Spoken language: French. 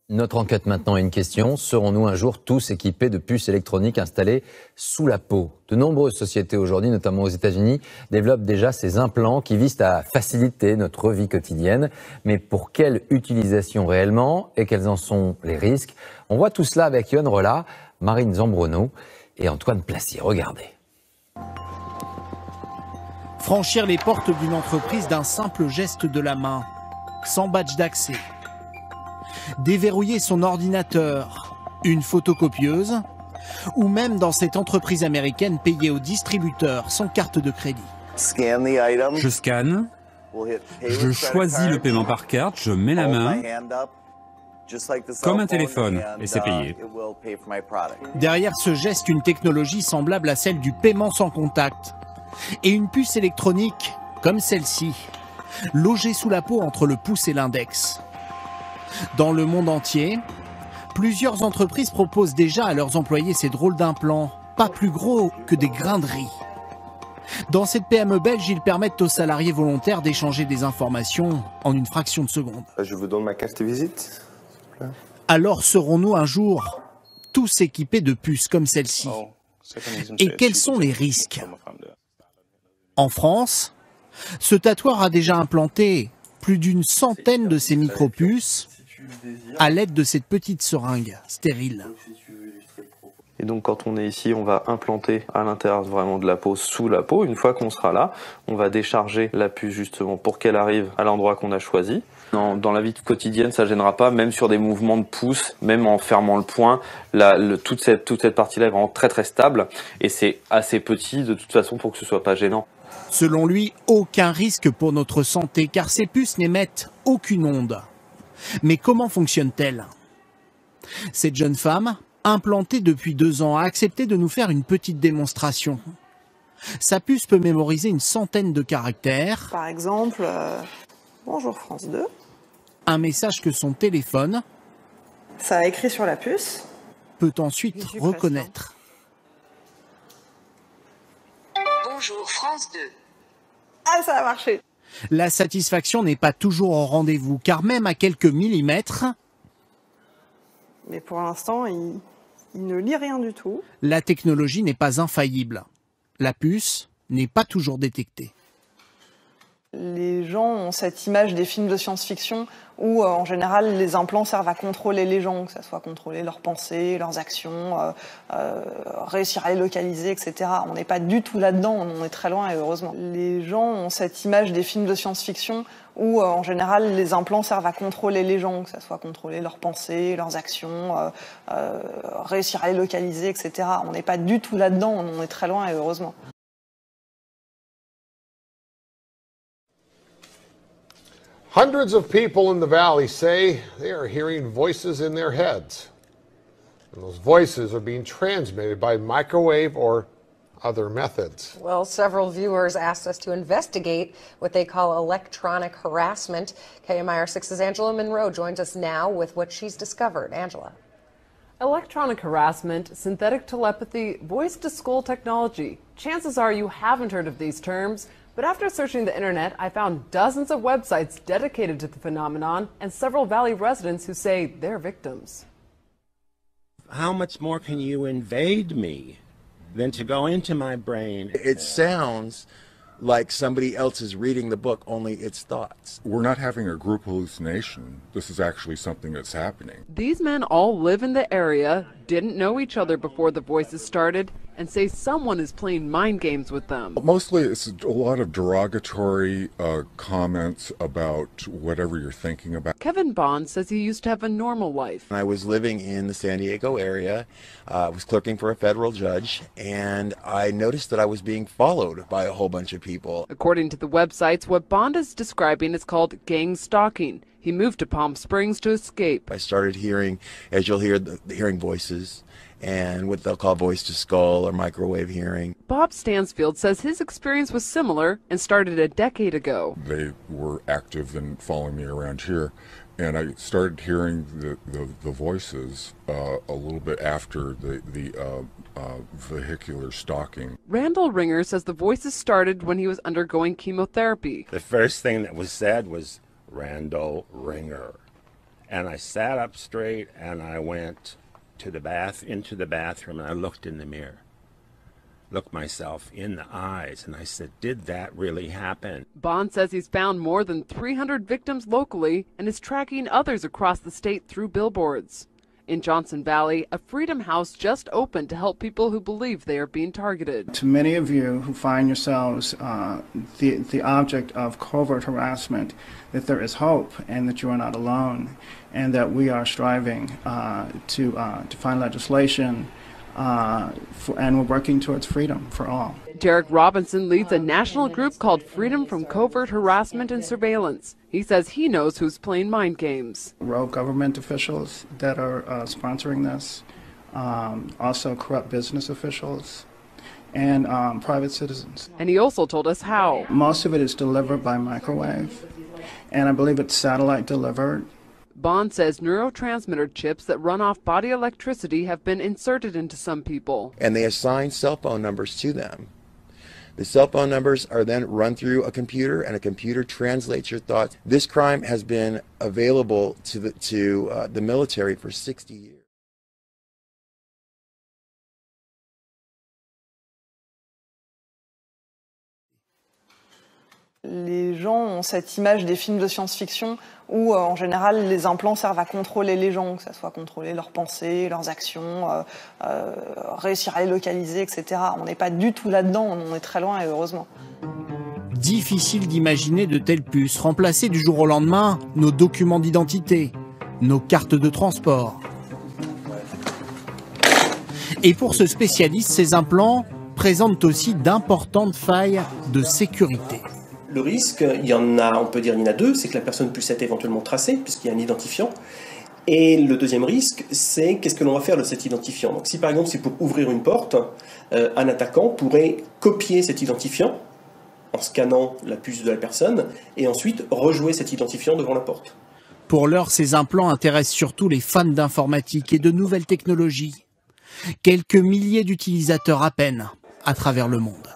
Notre enquête maintenant a une question. Serons-nous un jour tous équipés de puces électroniques installées sous la peau? De nombreuses sociétés aujourd'hui, notamment aux États-Unis, développent déjà ces implants qui visent à faciliter notre vie quotidienne. Mais pour quelle utilisation réellement et quels en sont les risques? On voit tout cela avec Yoann Rolla, Marine Zambrono et Antoine Placier. Regardez. Franchir les portes d'une entreprise d'un simple geste de la main, sans badge d'accès. Déverrouiller son ordinateur, une photocopieuse, ou même dans cette entreprise américaine payer au distributeur sans carte de crédit. Je scanne, je choisis le paiement par carte, je mets la main, comme un téléphone, et c'est payé. Derrière ce geste, une technologie semblable à celle du paiement sans contact. Et une puce électronique, comme celle-ci, logée sous la peau entre le pouce et l'index. Dans le monde entier, plusieurs entreprises proposent déjà à leurs employés ces drôles d'implants, pas plus gros que des grains de riz. Dans cette PME belge, ils permettent aux salariés volontaires d'échanger des informations en une fraction de seconde. Je vous donne ma carte de visite. Alors serons-nous un jour tous équipés de puces comme celle-ci? Et quels sont les risques? En France, ce tatoueur a déjà implanté plus d'une centaine de ces micropuces à l'aide de cette petite seringue stérile. Et donc quand on est ici, on va implanter à l'intérieur vraiment de la peau, sous la peau. Une fois qu'on sera là, on va décharger la puce justement pour qu'elle arrive à l'endroit qu'on a choisi. Dans la vie quotidienne, ça gênera pas, même sur des mouvements de pouce, même en fermant le poing, toute cette partie-là est vraiment très très stable et c'est assez petit de toute façon pour que ce soit pas gênant. Selon lui, aucun risque pour notre santé car ces puces n'émettent aucune onde. Mais comment fonctionne-t-elle? Cette jeune femme, implantée depuis 2 ans, a accepté de nous faire une petite démonstration. Sa puce peut mémoriser une centaine de caractères. Par exemple, bonjour France 2. Un message que son téléphone, ça a écrit sur la puce, peut ensuite reconnaître. Bonjour France 2. Ah, ça a marché. La satisfaction n'est pas toujours au rendez-vous, car même à quelques millimètres, mais pour l'instant, il ne lit rien du tout. La technologie n'est pas infaillible. La puce n'est pas toujours détectée. Les gens ont cette image des films de science-fiction où, en général, les implants servent à contrôler les gens, que ce soit contrôler leurs pensées, leurs actions, réussir à les localiser, etc. On n'est pas du tout là-dedans, on est très loin et heureusement. Les gens ont cette image des films de science-fiction où, en général, les implants servent à contrôler les gens, que ce soit contrôler leurs pensées, leurs actions, réussir à les localiser, etc. On n'est pas du tout là-dedans, on est très loin et heureusement. Hundreds of people in the valley say they are hearing voices in their heads. And those voices are being transmitted by microwave or other methods. Well, several viewers asked us to investigate what they call electronic harassment. KMIR6's Angela Monroe joins us now with what she's discovered. Angela. Electronic harassment, synthetic telepathy, voice-to-skull technology. Chances are you haven't heard of these terms. But after searching the internet, I found dozens of websites dedicated to the phenomenon and several Valley residents who say they're victims. How much more can you invade me than to go into my brain? It sounds like somebody else is reading the book, only it's thoughts. We're not having a group hallucination. This is actually something that's happening. These men all live in the area, didn't know each other before the voices started, and say someone is playing mind games with them. Mostly it's a lot of derogatory comments about whatever you're thinking about. Kevin Bond says he used to have a normal life. I was living in the San Diego area, I was clerking for a federal judge, and I noticed that I was being followed by a whole bunch of people. According to the websites, what Bond is describing is called gang stalking. He moved to Palm Springs to escape. I started hearing, as you'll hear, hearing voices and what they'll call voice-to-skull or microwave hearing. Bob Stansfield says his experience was similar and started a decade ago. They were active in following me around here, and I started hearing the voices a little bit after the vehicular stalking. Randall Ringer says the voices started when he was undergoing chemotherapy. The first thing that was said was Randall Ringer. And I sat up straight and I went to into the bathroom, and I looked in the mirror. Looked myself in the eyes, and I said, did that really happen? Bond says he's found more than 300 victims locally and is tracking others across the state through billboards. In Johnson Valley, a Freedom House just opened to help people who believe they are being targeted. To many of you who find yourselves the object of covert harassment, that there is hope and that you are not alone, and that we are striving to find legislation and we're working towards freedom for all. Derek Robinson leads a national group called Freedom from Covert Harassment and Surveillance. He says he knows who's playing mind games. Rogue government officials that are sponsoring this, also corrupt business officials, and private citizens. And he also told us how. Most of it is delivered by microwave, and I believe it's satellite delivered. Bond says neurotransmitter chips that run off body electricity have been inserted into some people. And they assign cell phone numbers to them. The cell phone numbers are then run through a computer, and a computer translates your thoughts. This crime has been available to the military for 60 years. Les gens ont cette image des films de science-fiction où, en général, les implants servent à contrôler les gens, que ce soit contrôler leurs pensées, leurs actions, réussir à les localiser, etc. On n'est pas du tout là-dedans, on est très loin et heureusement. Difficile d'imaginer de telles puces remplacer du jour au lendemain nos documents d'identité, nos cartes de transport. Et pour ce spécialiste, ces implants présentent aussi d'importantes failles de sécurité. Le risque, il y en a, on peut dire il y en a deux, c'est que la personne puisse être éventuellement tracée, puisqu'il y a un identifiant. Et le deuxième risque, c'est qu'est-ce que l'on va faire de cet identifiant. Donc si par exemple c'est pour ouvrir une porte, un attaquant pourrait copier cet identifiant en scannant la puce de la personne et ensuite rejouer cet identifiant devant la porte. Pour l'heure, ces implants intéressent surtout les fans d'informatique et de nouvelles technologies. Quelques milliers d'utilisateurs à peine à travers le monde.